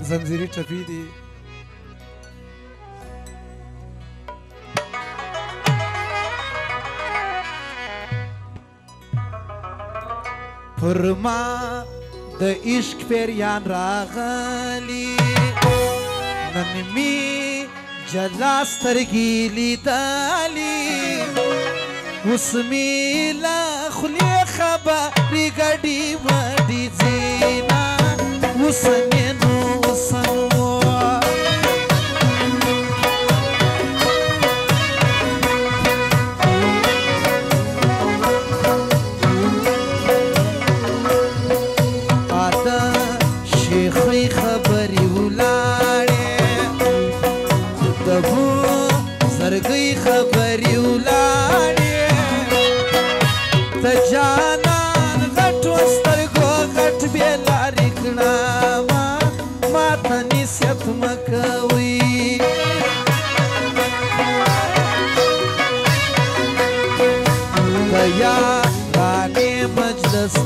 زنځیري ټپي دي پر ما د عشق پیریان راغلي نن می جلا سترګې لیدلي اوس مې له خولې خبرې ګډې وډې ځینه اوس مې نو سنو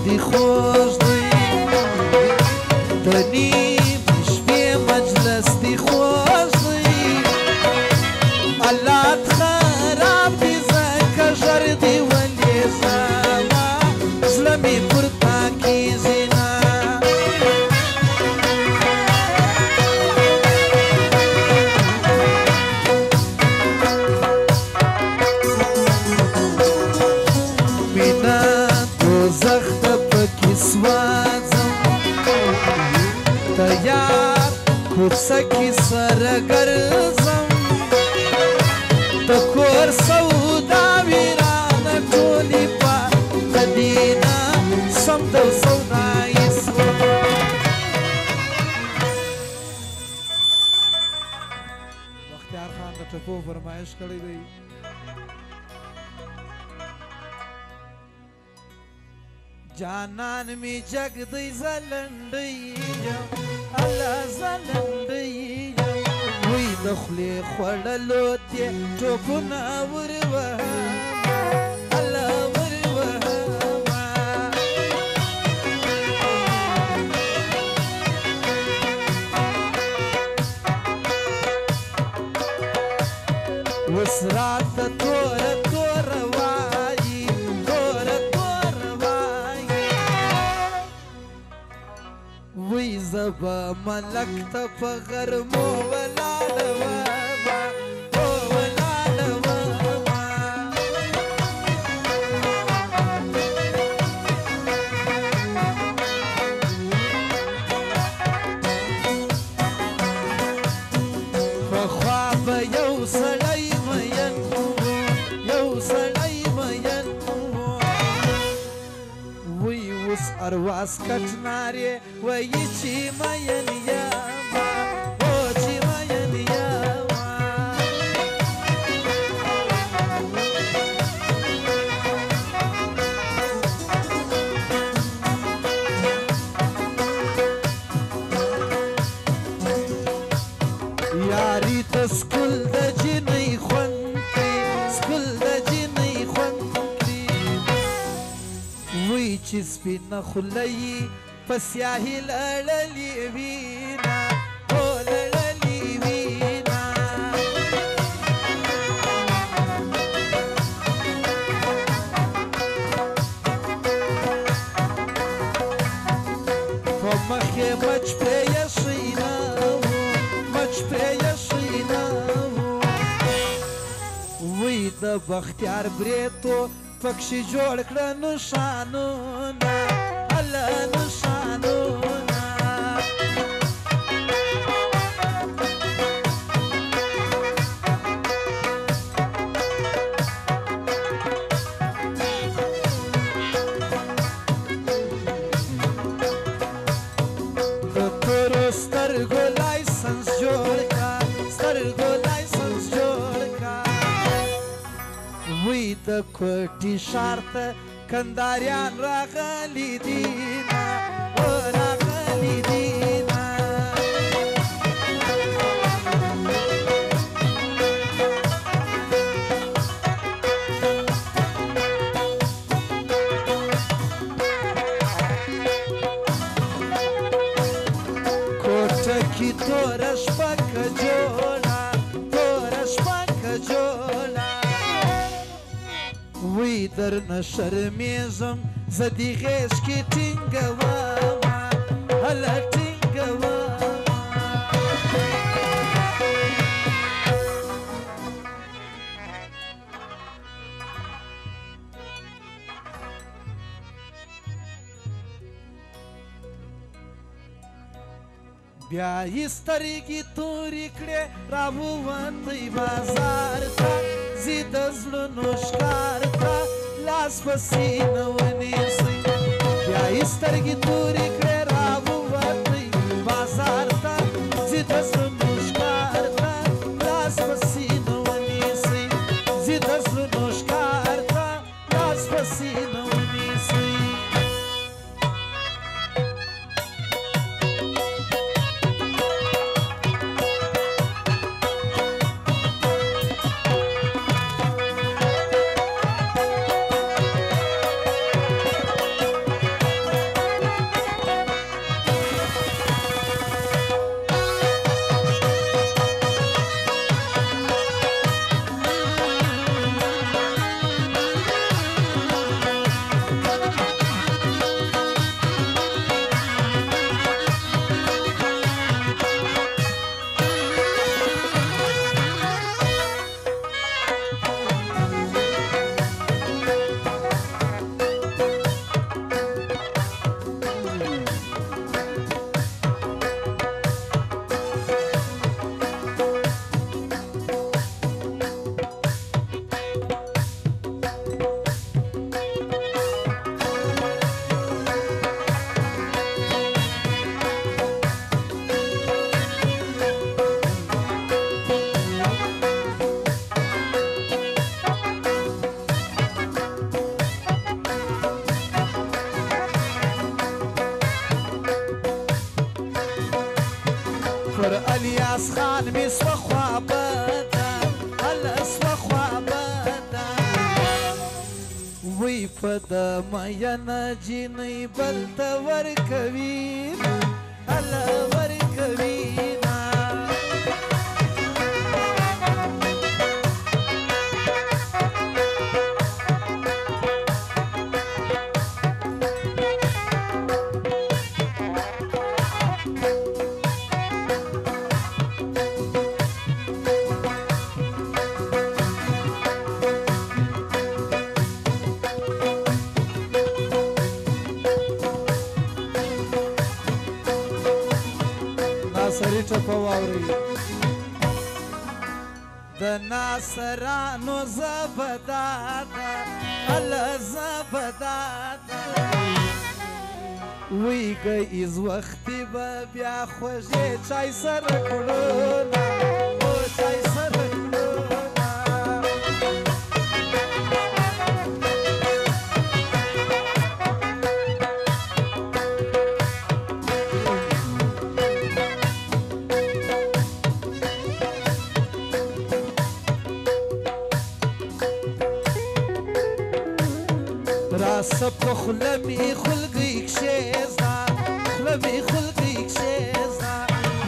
دی خوش دی دنی بشبی مجلس دی خوش دی علات خراب دی زکا جر دی ولی زما زلمی پرتا کی زینا کوڅه سره ګرځم د کور سودا ویرانه ټولې په مدینه سم د سودا بختیار خان د ټپو فرمایش کړی دی جانان می جگ دی زلنډی الله زلنډی وی د خولې خوړلو ته ټوپونه وروهمه الله وروهمه اوس راته توره توره وایي توره توره وایي وی زبا ملک ته په غرمو ولاړه ومه او ولاړه ومه پخوا به یو سړی مین یو سړی مین وی اوس ارواز کټ نارې وایي چې مین یمه او چې مین یمه یاري ته سکول د جنۍ خوند کړي سکول د جنۍ خوند کړي وی چې سپینه خوله یې په سیاهي لړلې وینه او لړلې وینه په مخ یې مچ پرې ایښی نه و مچ پرې ایښی نه و وی د بختیار بریتو پکښې جوړ کړه نښانونه الله نښانونه د تورو سترګو لایسنس جوړ کړه سترګو لایسنس جوړ کړه وی د کوټي ښار ته کنداریان راغلي دینه او راغلي دینه کوټه کې توره شپه کجوړه توره شپه کجوړه وی درنه شرمېږم زه دې غېږ کې ټینګه ومه هله ټینګه ومه بیا یې سترګې تورې کړې راووتی بازار ته ځي د زړونو ښکار ته لاس په سینه ونیسئ بیا یې سترګې تورې کړې راووتی بازار ته ځي د زړونو ښکار ته لاس په سینه ونیسئ ځي د زړونو ښکار ته لاس په سینه ونیسئ پر الیاس خان می سوه خوابده هله سوه خوابده وی په د مینه جینۍ بل ته ورکوي هله ورکوي ناصري ټپه واورئ د ناصرانو زبداده هله زبداده وی ګیز وختي به بیا خوږې چای سره کړونه او چای سره راسه په خوله مې خولګۍ کښېږده خوله مې خولګۍ کښېږده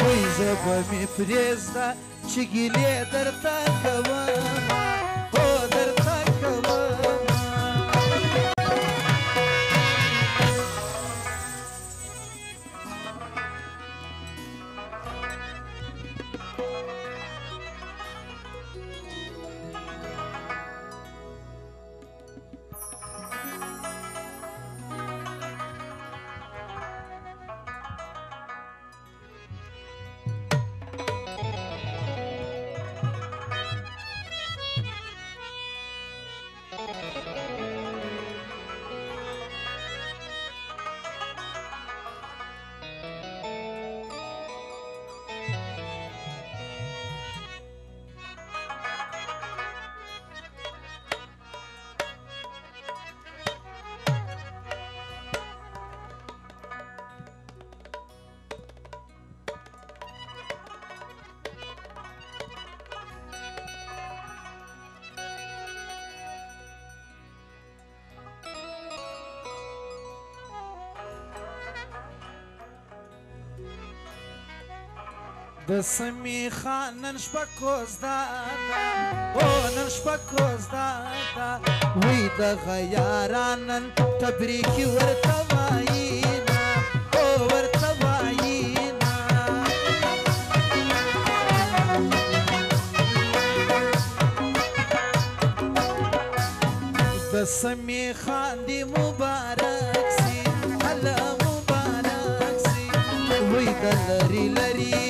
وایي ژبه مې پرېږده چې ګیلې درته کومه هو درته کومه د سمي خان نن شپه کوزده ده او نن شپه کوزده ده وی دغه یاران نن تبریکي ورته وایي نه او ورته وایي نه د سمي خان دی مبارک سي الله مبارک سي وی د لري لري